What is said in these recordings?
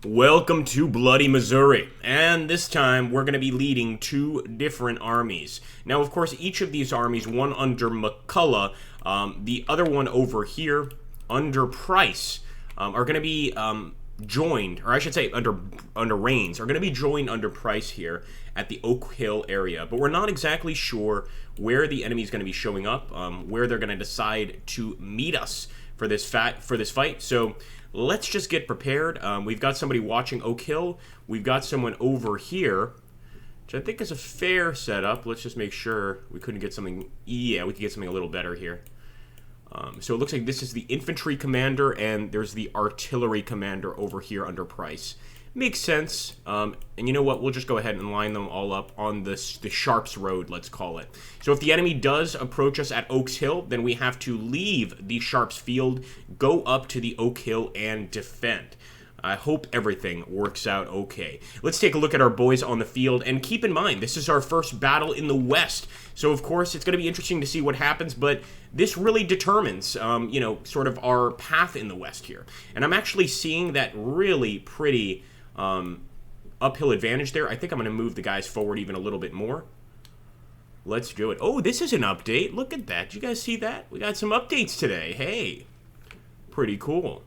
Welcome to Bloody Missouri, and this time we're going to be leading two different armies. Now, of course, each of these armies, one under McCullough, the other one over here under Price, are going to be joined, or I should say under Rains, are going to be joined under Price here at the Oak Hill area. But we're not exactly sure where the enemy is going to be showing up, where they're going to decide to meet us for this fight. So let's just get prepared. We've got somebody watching Oak Hill. We've got someone over here, which I think is a fair setup. Let's just make sure we couldn't get something. Yeah, we could get something a little better here. So it looks like this is the infantry commander, and there's the artillery commander over here under Price. Makes sense. And you know what? We'll just go ahead and line them all up on the Sharps Road, let's call it. So if the enemy does approach us at Oaks Hill, then we have to leave the Sharps Field, go up to the Oak Hill, and defend. I hope everything works out okay. Let's take a look at our boys on the field, and keep in mind, this is our first battle in the West. So, of course, it's going to be interesting to see what happens, but this really determines, sort of our path in the West here. And I'm actually seeing that really pretty uphill advantage there. I think I'm going to move the guys forward even a little bit more. Let's do it. Oh, this is an update. Look at that. Did you guys see that? We got some updates today. Hey, pretty cool.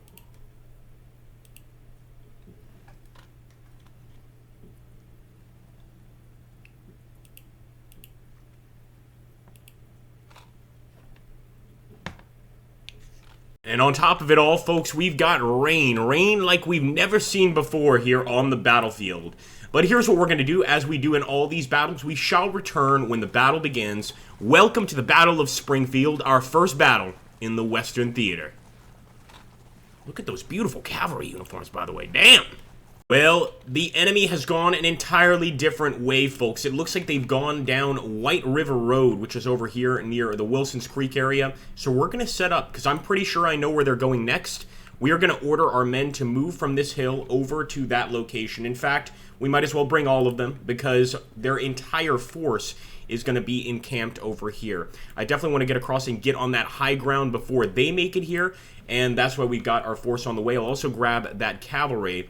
And on top of it all, folks, we've got rain. Rain like we've never seen before here on the battlefield. But here's what we're going to do. As we do in all these battles, we shall return when the battle begins. Welcome to the Battle of Springfield, our first battle in the Western Theater. Look at those beautiful cavalry uniforms, by the way. Damn! Well, the enemy has gone an entirely different way, folks. It looks like they've gone down White River Road, which is over here near the Wilson's Creek area. So we're going to set up, because I'm pretty sure I know where they're going next. We are going to order our men to move from this hill over to that location. In fact, we might as well bring all of them, because their entire force is going to be encamped over here. I definitely want to get across and get on that high ground before they make it here, and that's why we got our force on the way. I'll also grab that cavalry,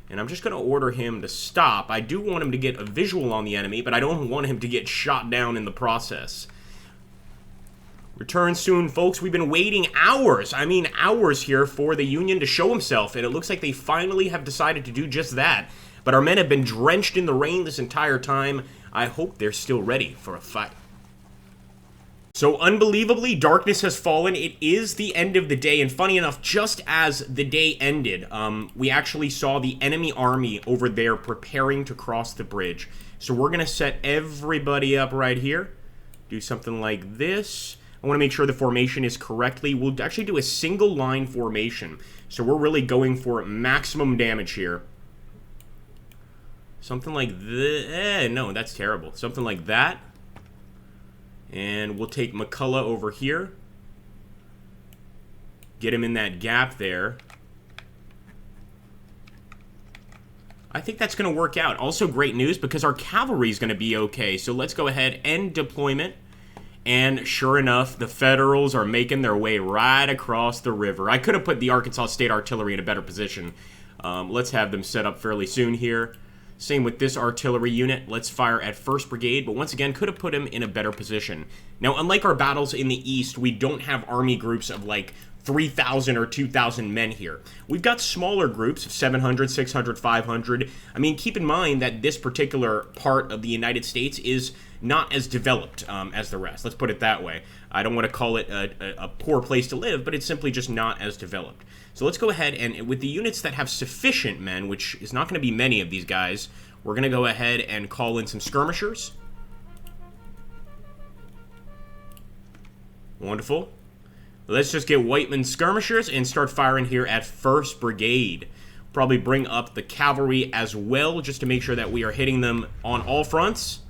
and I'm just going to order him to stop. I do want him to get a visual on the enemy, but I don't want him to get shot down in the process. Return soon, folks. We've been waiting hours, hours here for the Union to show himself, and it looks like they finally have decided to do just that. But our men have been drenched in the rain this entire time. I hope they're still ready for a fight. So, unbelievably, darkness has fallen. It is the end of the day, and funny enough, just as the day ended, we actually saw the enemy army over there preparing to cross the bridge. So we're going to set everybody up right here. Do something like this. I want to make sure the formation is correctly. We'll actually do a single line formation. So we're really going for maximum damage here. Something like this. No, that's terrible. Something like that. And we'll take McCullough over here. Get him in that gap there. I think that's going to work out. Also great news because our cavalry is going to be okay. So let's go ahead and deployment. And sure enough, the Federals are making their way right across the river. I could have put the Arkansas State Artillery in a better position. Let's have them set up fairly soon here. Same with this artillery unit. Let's fire at 1st Brigade, but once again, could have put him in a better position. Now, unlike our battles in the East, we don't have army groups of like 3,000 or 2,000 men here. We've got smaller groups of 700, 600, 500. Keep in mind that this particular part of the United States is not as developed as the rest. Let's put it that way. I don't want to call it a poor place to live, but it's simply just not as developed. So let's go ahead and with the units that have sufficient men, which is not going to be many of these guys, we're going to go ahead and call in some skirmishers. Wonderful. Let's just get Whiteman skirmishers and start firing here at 1st Brigade. Probably bring up the cavalry as well, just to make sure that we are hitting them on all fronts.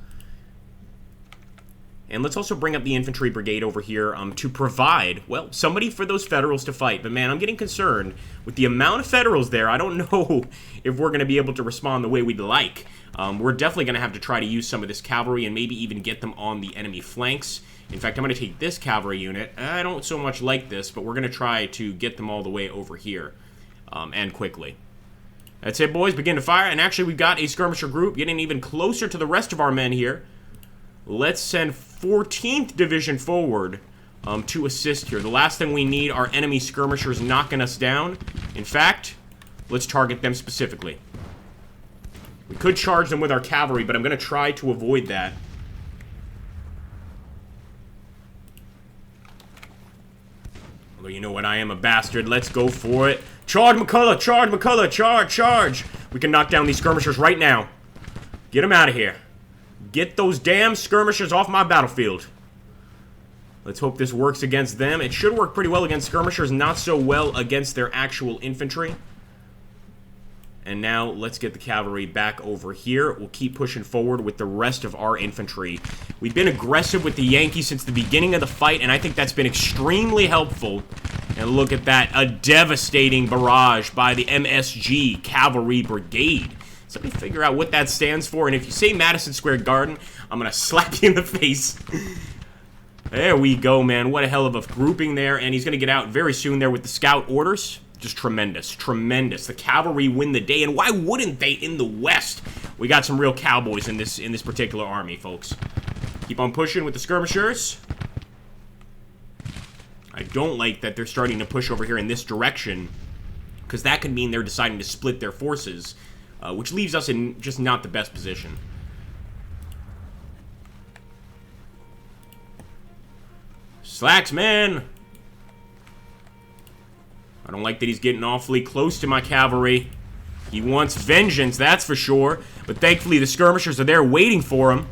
And let's also bring up the infantry brigade over here to provide, well, somebody for those Federals to fight. But man, I'm getting concerned with the amount of Federals there. I don't know if we're going to be able to respond the way we'd like. We're definitely going to have to try to use some of this cavalry and maybe even get them on the enemy flanks. In fact, I'm going to take this cavalry unit. I don't so much like this, but we're going to try to get them all the way over here and quickly. That's it, boys. Begin to fire. And actually, we've got a skirmisher group getting even closer to the rest of our men here. Let's send 14th Division forward to assist here. The last thing we need are enemy skirmishers knocking us down. In fact, let's target them specifically. We could charge them with our cavalry, but I'm going to try to avoid that. Although, you know what? I am a bastard. Let's go for it. Charge, McCullough! Charge, McCullough! Charge, charge! We can knock down these skirmishers right now. Get them out of here. Get those damn skirmishers off my battlefield. Let's hope this works against them. It should work pretty well against skirmishers, not so well against their actual infantry. And now, let's get the cavalry back over here. We'll keep pushing forward with the rest of our infantry. We've been aggressive with the Yankees since the beginning of the fight, and I think that's been extremely helpful. And look at that, a devastating barrage by the MSG Cavalry Brigade. Somebody figure out what that stands for, and if you say Madison Square Garden, I'm going to slap you in the face. There we go, man. What a hell of a grouping there, and he's going to get out very soon there with the scout orders. Just tremendous, tremendous. The cavalry win the day, and why wouldn't they in the West? We got some real cowboys in this particular army, folks. Keep on pushing with the skirmishers. I don't like that they're starting to push over here in this direction, because that could mean they're deciding to split their forces, which leaves us in just not the best position. Slacks, man! I don't like that he's getting awfully close to my cavalry. He wants vengeance, that's for sure. But thankfully, the skirmishers are there waiting for him.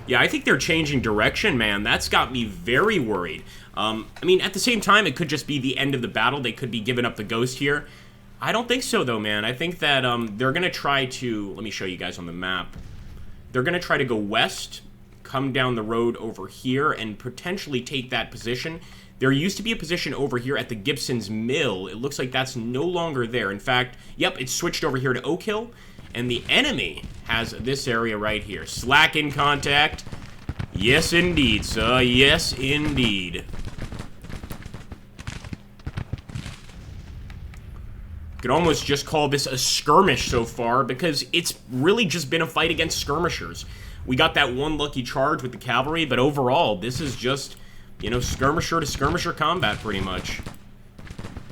Yeah, I think they're changing direction, man. That's got me very worried. I mean, at the same time, it could just be the end of the battle. They could be giving up the ghost here. I don't think so, though, man. I think that they're going to try to... Let me show you guys on the map. They're going to try to go west, come down the road over here, and potentially take that position. There used to be a position over here at the Gibson's Mill. It looks like that's no longer there. In fact, yep, it's switched over here to Oak Hill. And the enemy has this area right here. Slack in contact. Yes, indeed, sir. Yes, indeed. Could almost just call this a skirmish so far, because it's really just been a fight against skirmishers. We got that one lucky charge with the cavalry, but overall, this is just, you know, skirmisher to skirmisher combat, pretty much.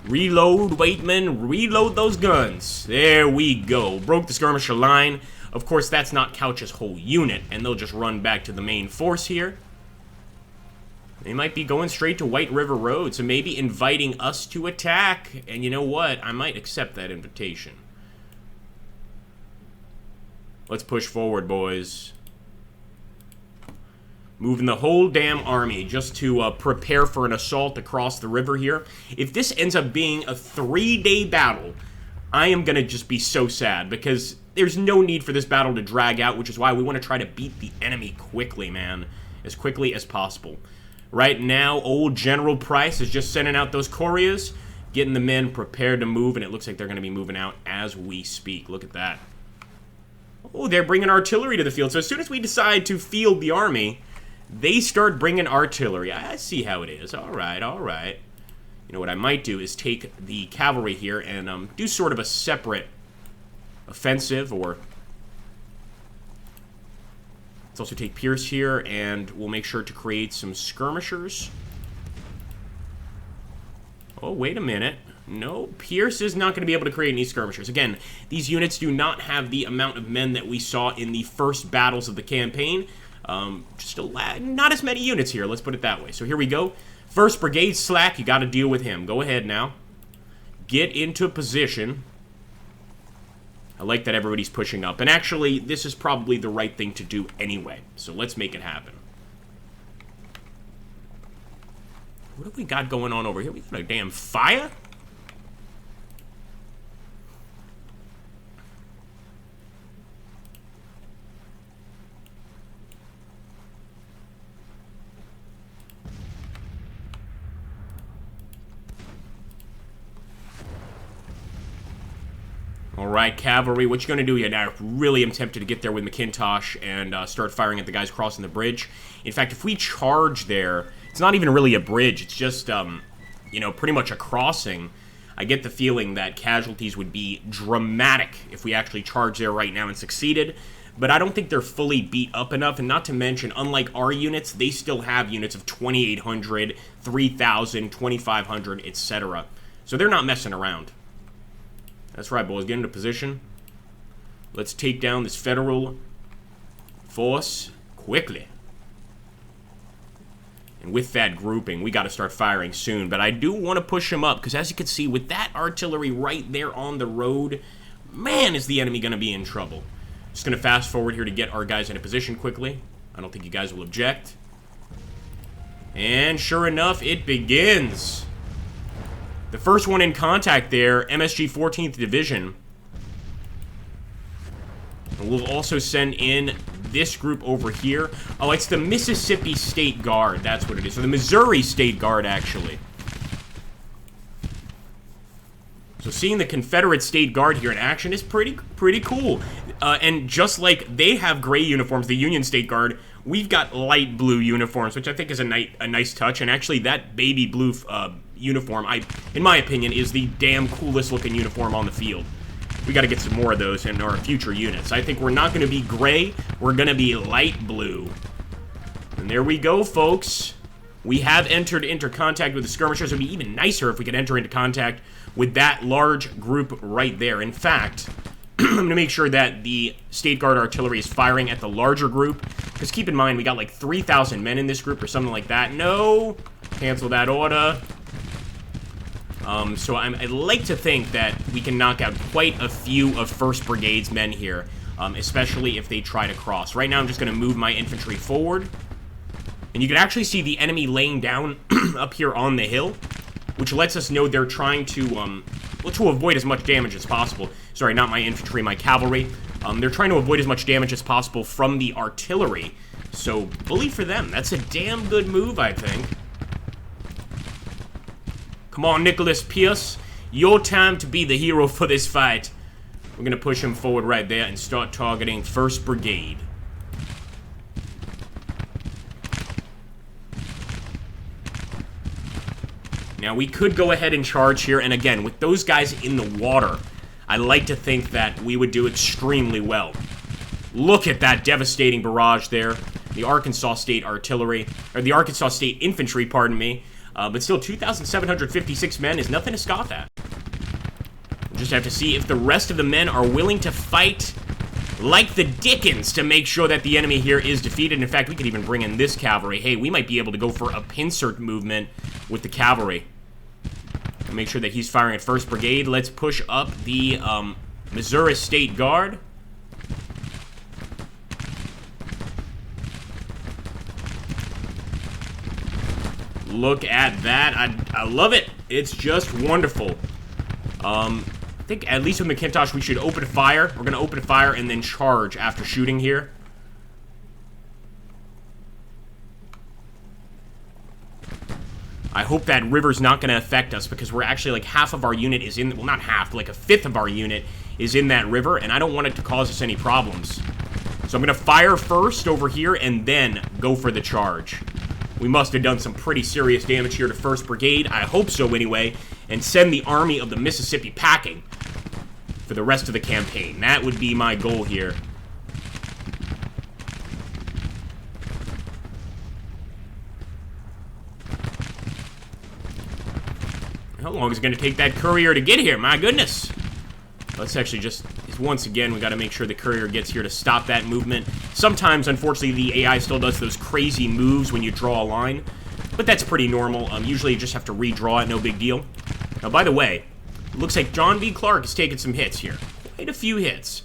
Reload, Waitman, reload those guns. There we go. Broke the skirmisher line. Of course, that's not Couch's whole unit, and they'll just run back to the main force here. They might be going straight to White River Road, so maybe inviting us to attack. And you know what? I might accept that invitation. Let's push forward, boys. Moving the whole damn army just to prepare for an assault across the river here. If this ends up being a 3-day battle, I am going to just be so sad, because there's no need for this battle to drag out, which is why we want to try to beat the enemy quickly, man. As quickly as possible. Right now, old General Price is just sending out those couriers, getting the men prepared to move, and it looks like they're going to be moving out as we speak. Look at that. Oh, they're bringing artillery to the field. So as soon as we decide to field the army, they start bringing artillery. I see how it is. All right, all right. You know what I might do is take the cavalry here and do sort of a separate offensive, or... Let's also take Pierce here, and we'll make sure to create some skirmishers. Oh, wait a minute. No, Pierce is not going to be able to create any skirmishers. Again, these units do not have the amount of men that we saw in the first battles of the campaign. Not as many units here, let's put it that way. So here we go. 1st Brigade Slack, you got to deal with him. Go ahead now. Get into position. I like that everybody's pushing up. And actually, this is probably the right thing to do anyway. So let's make it happen. What have we got going on over here? We got a damn fire? Alright, cavalry, what you gonna do here? Now, I really am tempted to get there with McIntosh and start firing at the guys crossing the bridge. In fact, if we charge there, it's not even really a bridge, it's just you know, pretty much a crossing, I get the feeling that casualties would be dramatic if we actually charged there right now and succeeded. But I don't think they're fully beat up enough, and not to mention, unlike our units, they still have units of 2,800, 3,000, 2,500, etc. So they're not messing around. That's right, boys. Get into position. Let's take down this federal force quickly. And with that grouping, we got to start firing soon. But I do want to push them up, because as you can see, with that artillery right there on the road, man, is the enemy going to be in trouble. Just going to fast forward here to get our guys into position quickly. I don't think you guys will object. And sure enough, it begins. The first one in contact there, MSG 14th Division. And we'll also send in this group over here. Oh, it's the Mississippi State Guard. That's what it is. So the Missouri State Guard, actually. So seeing the Confederate State Guard here in action is pretty cool. And just like they have gray uniforms, the Union State Guard, we've got light blue uniforms, which I think is a nice touch. And actually, that baby blue uniform, in my opinion, is the damn coolest looking uniform on the field. We got to get some more of those in our future units. I think we're not going to be gray. We're going to be light blue. And there we go, folks. We have entered into contact with the skirmishers. It would be even nicer if we could enter into contact with that large group right there. In fact, I'm going to make sure that the State Guard artillery is firing at the larger group. Because keep in mind, we got like 3,000 men in this group or something like that. No! Cancel that order. So I'd like to think that we can knock out quite a few of 1st Brigade's men here. Especially if they try to cross. Right now, I'm just going to move my infantry forward. And you can actually see the enemy laying down up here on the hill, which lets us know they're trying to avoid as much damage as possible. Sorry, not my infantry, my cavalry. They're trying to avoid as much damage as possible from the artillery. So, bully for them. That's a damn good move, I think. Come on, Nicholas Pierce. Your time to be the hero for this fight. We're going to push him forward right there and start targeting 1st Brigade. Now, we could go ahead and charge here, and again, with those guys in the water, I like to think that we would do extremely well. Look at that devastating barrage there. The Arkansas State Artillery, or the Arkansas State Infantry, pardon me. But still, 2,756 men is nothing to scoff at. We'll just have to see if the rest of the men are willing to fight like the Dickens to make sure that the enemy here is defeated. In fact, we could even bring in this cavalry. Hey, we might be able to go for a pincer movement with the cavalry. And make sure that he's firing at 1st Brigade. Let's push up the Missouri State Guard. Look at that. I love it. It's just wonderful. I think at least with McIntosh we should open fire. We're going to open fire and then charge after shooting here. I hope that river's not going to affect us because we're actually like half of our unit is in, well not half, but like a fifth of our unit is in that river and I don't want it to cause us any problems. So I'm going to fire first over here and then go for the charge. We must have done some pretty serious damage here to 1st Brigade, I hope so anyway, and send the Army of the Mississippi packing for the rest of the campaign. That would be my goal here. How long is it going to take that courier to get here? My goodness. Let's actually just, once again, we got to make sure the courier gets here to stop that movement. Sometimes, unfortunately, the AI still does those crazy moves when you draw a line, but that's pretty normal. Usually you just have to redraw it, no big deal. Now, by the way, it looks like John V. Clark is taking some hits here. Quite a few hits.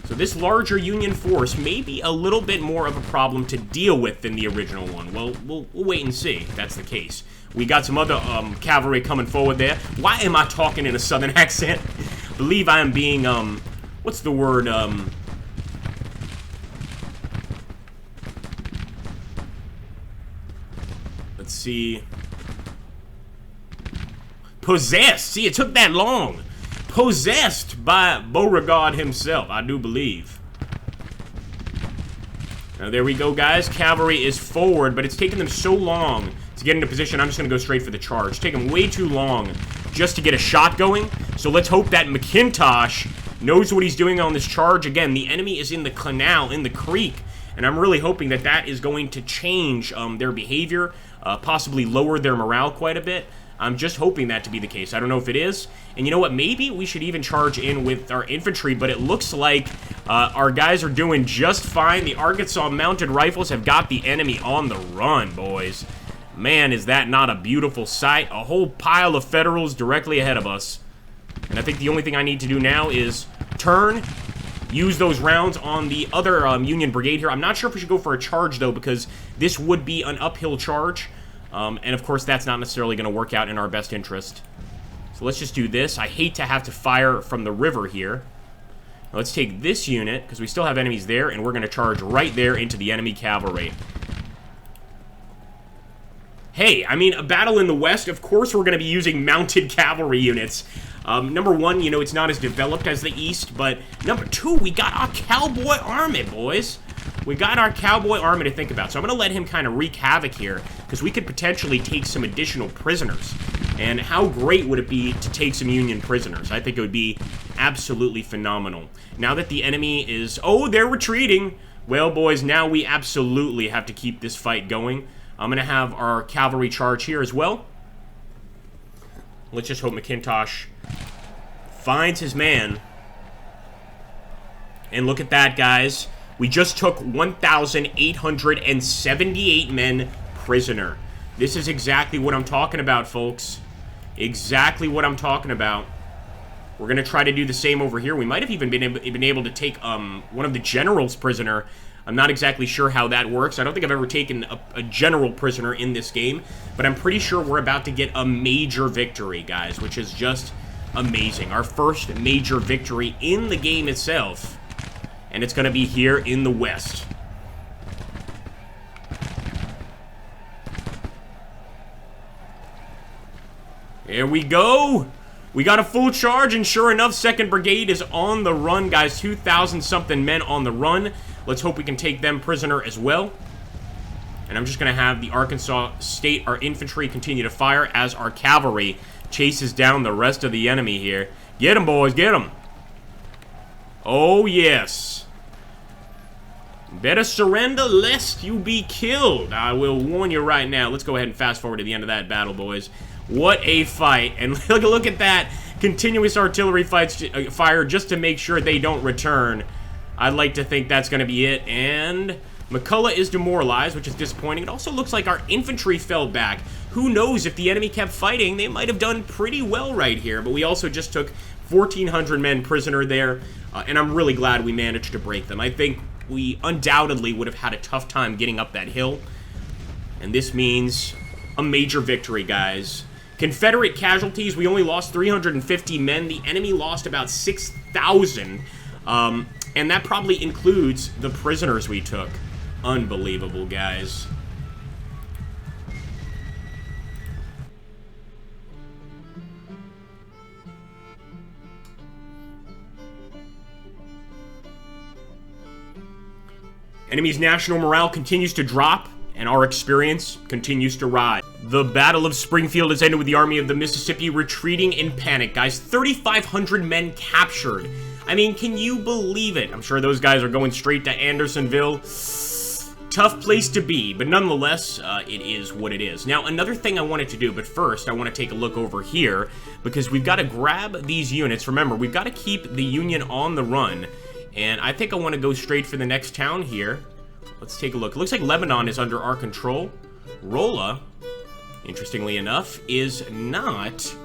So this larger Union force may be a little bit more of a problem to deal with than the original one. Well, we'll wait and see if that's the case. We got some other cavalry coming forward there. Why am I talking in a southern accent? I believe I am being, what's the word, let's see. Possessed. See, it took that long. Possessed by Bureagard himself, I do believe. Now, there we go, guys. Cavalry is forward, but it's taken them so long to get into position. I'm just going to go straight for the charge. Taking way too long just to get a shot going. So let's hope that McIntosh knows what he's doing on this charge. Again, the enemy is in the canal, in the creek, and I'm really hoping that that is going to change their behavior, possibly lower their morale quite a bit. I'm just hoping that to be the case. I don't know if it is. And you know what? Maybe we should even charge in with our infantry, but it looks like our guys are doing just fine. The Arkansas Mounted Rifles have got the enemy on the run, boys. Man, is that not a beautiful sight? A whole pile of Federals directly ahead of us. And I think the only thing I need to do now is turn, use those rounds on the other Union Brigade here. I'm not sure if we should go for a charge, though, because this would be an uphill charge. And, of course, that's not necessarily going to work out in our best interest. So let's just do this. I hate to have to fire from the river here. Now, let's take this unit, because we still have enemies there, and we're going to charge right there into the enemy cavalry. Hey, I mean, a battle in the west, of course we're going to be using mounted cavalry units. Number one, you know, it's not as developed as the east, but number two, we got our Cowboy army, boys. We got our Cowboy army to think about. So I'm going to let him kind of wreak havoc here, because we could potentially take some additional prisoners. And how great would it be to take some Union prisoners? I think it would be absolutely phenomenal. Now that the enemy is... Oh, they're retreating. Well, boys, now we absolutely have to keep this fight going. I'm going to have our cavalry charge here as well. Let's just hope McIntosh finds his man. And look at that, guys. We just took 1,878 men prisoner. This is exactly what I'm talking about, folks. Exactly what I'm talking about. We're going to try to do the same over here. We might have even been able to take one of the generals prisoner. I'm not exactly sure how that works. I don't think I've ever taken a general prisoner in this game, but I'm pretty sure we're about to get a major victory, guys, which is just amazing. Our first major victory in the game itself, and it's going to be here in the west. There we go. We got a full charge, and sure enough, 2nd Brigade is on the run, guys. 2,000-something men on the run. Let's hope we can take them prisoner as well. And I'm just going to have the Arkansas State, our infantry, continue to fire as our cavalry chases down the rest of the enemy here. Get them, boys, get them. Oh, yes. Better surrender lest you be killed. I will warn you right now. Let's go ahead and fast forward to the end of that battle, boys. What a fight. And look at that. Continuous artillery fire just to make sure they don't return. I'd like to think that's going to be it. And McCullough is demoralized, which is disappointing. It also looks like our infantry fell back. Who knows, if the enemy kept fighting, they might have done pretty well right here. But we also just took 1,400 men prisoner there. And I'm really glad we managed to break them. I think we undoubtedly would have had a tough time getting up that hill. And this means a major victory, guys. Confederate casualties, we only lost 350 men. The enemy lost about 6,000. And that probably includes the prisoners we took. Unbelievable, guys. Enemy's national morale continues to drop, and our experience continues to rise. The Battle of Springfield has ended with the Army of the Mississippi retreating in panic, guys. 3,500 men captured. I mean, can you believe it? I'm sure those guys are going straight to Andersonville. Tough place to be, but nonetheless, it is what it is. Now, another thing I wanted to do, but first, I want to take a look over here, because we've got to grab these units. Remember, we've got to keep the Union on the run, and I think I want to go straight for the next town here. Let's take a look. It looks like Lebanon is under our control. Rolla, interestingly enough, is not.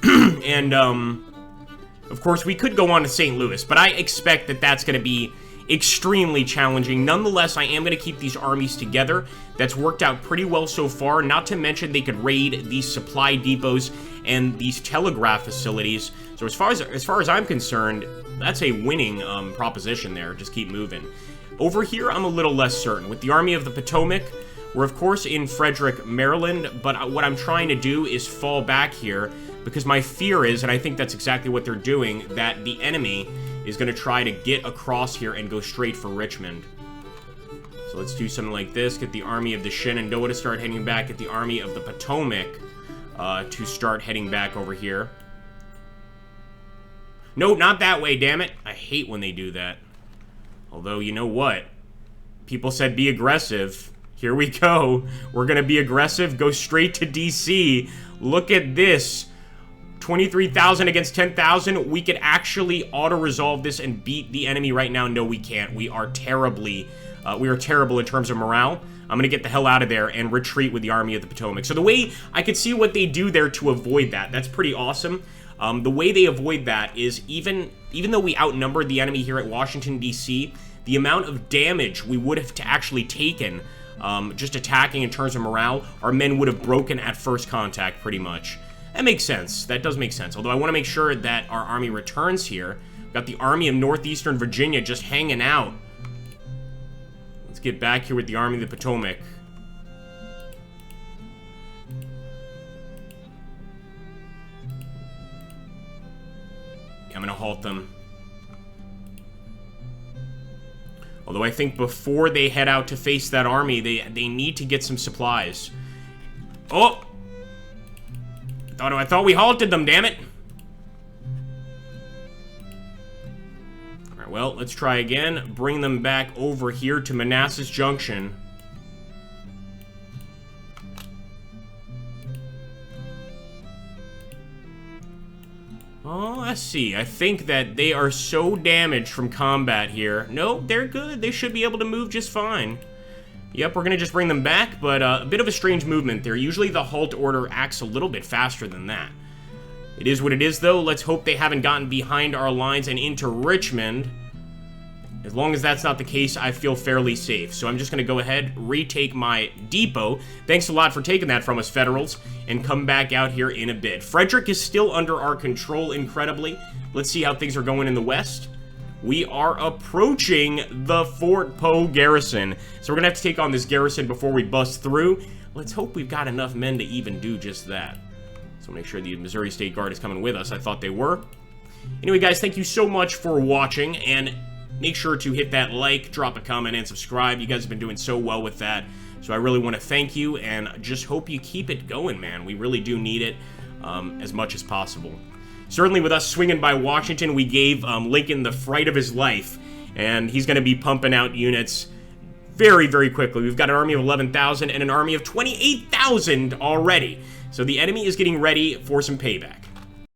And, of course, we could go on to St. Louis, but I expect that that's going to be extremely challenging. Nonetheless, I am going to keep these armies together. That's worked out pretty well so far, not to mention they could raid these supply depots and these telegraph facilities. So as far as I'm concerned, that's a winning proposition there. Just keep moving. Over here, I'm a little less certain. With the Army of the Potomac, we're of course in Frederick, Maryland, but what I'm trying to do is fall back here because my fear is, and I think that's exactly what they're doing, that the enemy is going to try to get across here and go straight for Richmond. So So let's do something like this. Get the Army of the Shenandoah to start heading back. Get the Army of the Potomac to start heading back over here. No, not that way, damn it. I hate when they do that. Although, you know what? People said be aggressive. Here we go. We're going to be aggressive. Go straight to DC. Look at this. 23,000 against 10,000. We could actually auto-resolve this and beat the enemy right now. No, we can't. We are terrible in terms of morale. I'm going to get the hell out of there and retreat with the Army of the Potomac. So the way I could see what they do there to avoid that, that's pretty awesome. The way they avoid that is even though we outnumbered the enemy here at Washington, D.C., the amount of damage we would have actually taken just attacking in terms of morale, our men would have broken at first contact pretty much. That makes sense. That does make sense. Although I want to make sure that our army returns here. We've got the Army of Northeastern Virginia just hanging out. Let's get back here with the Army of the Potomac. I'm going to halt them. Although I think before they head out to face that army, they need to get some supplies. Oh! I thought we halted them, damn it! Alright, well, let's try again. Bring them back over here to Manassas Junction. Oh, let's see. I think that they are so damaged from combat here. No, they're good. They should be able to move just fine. Yep, we're going to just bring them back, but a bit of a strange movement there. Usually the halt order acts a little bit faster than that. It is what it is, though. Let's hope they haven't gotten behind our lines and into Richmond. As long as that's not the case, I feel fairly safe. So I'm just going to go ahead, retake my depot. Thanks a lot for taking that from us, Federals, and come back out here in a bit. Frederick is still under our control, incredibly. Let's see how things are going in the west. We are approaching the Fort Poe garrison. So we're going to have to take on this garrison before we bust through. Let's hope we've got enough men to even do just that. So make sure the Missouri State Guard is coming with us. I thought they were. Anyway, guys, thank you so much for watching, and make sure to hit that like, drop a comment, and subscribe. You guys have been doing so well with that. So I really want to thank you, and just hope you keep it going, man. We really do need it as much as possible. Certainly with us swinging by Washington, we gave Lincoln the fright of his life, and he's going to be pumping out units very, very quickly. We've got an army of 11,000 and an army of 28,000 already. So the enemy is getting ready for some payback.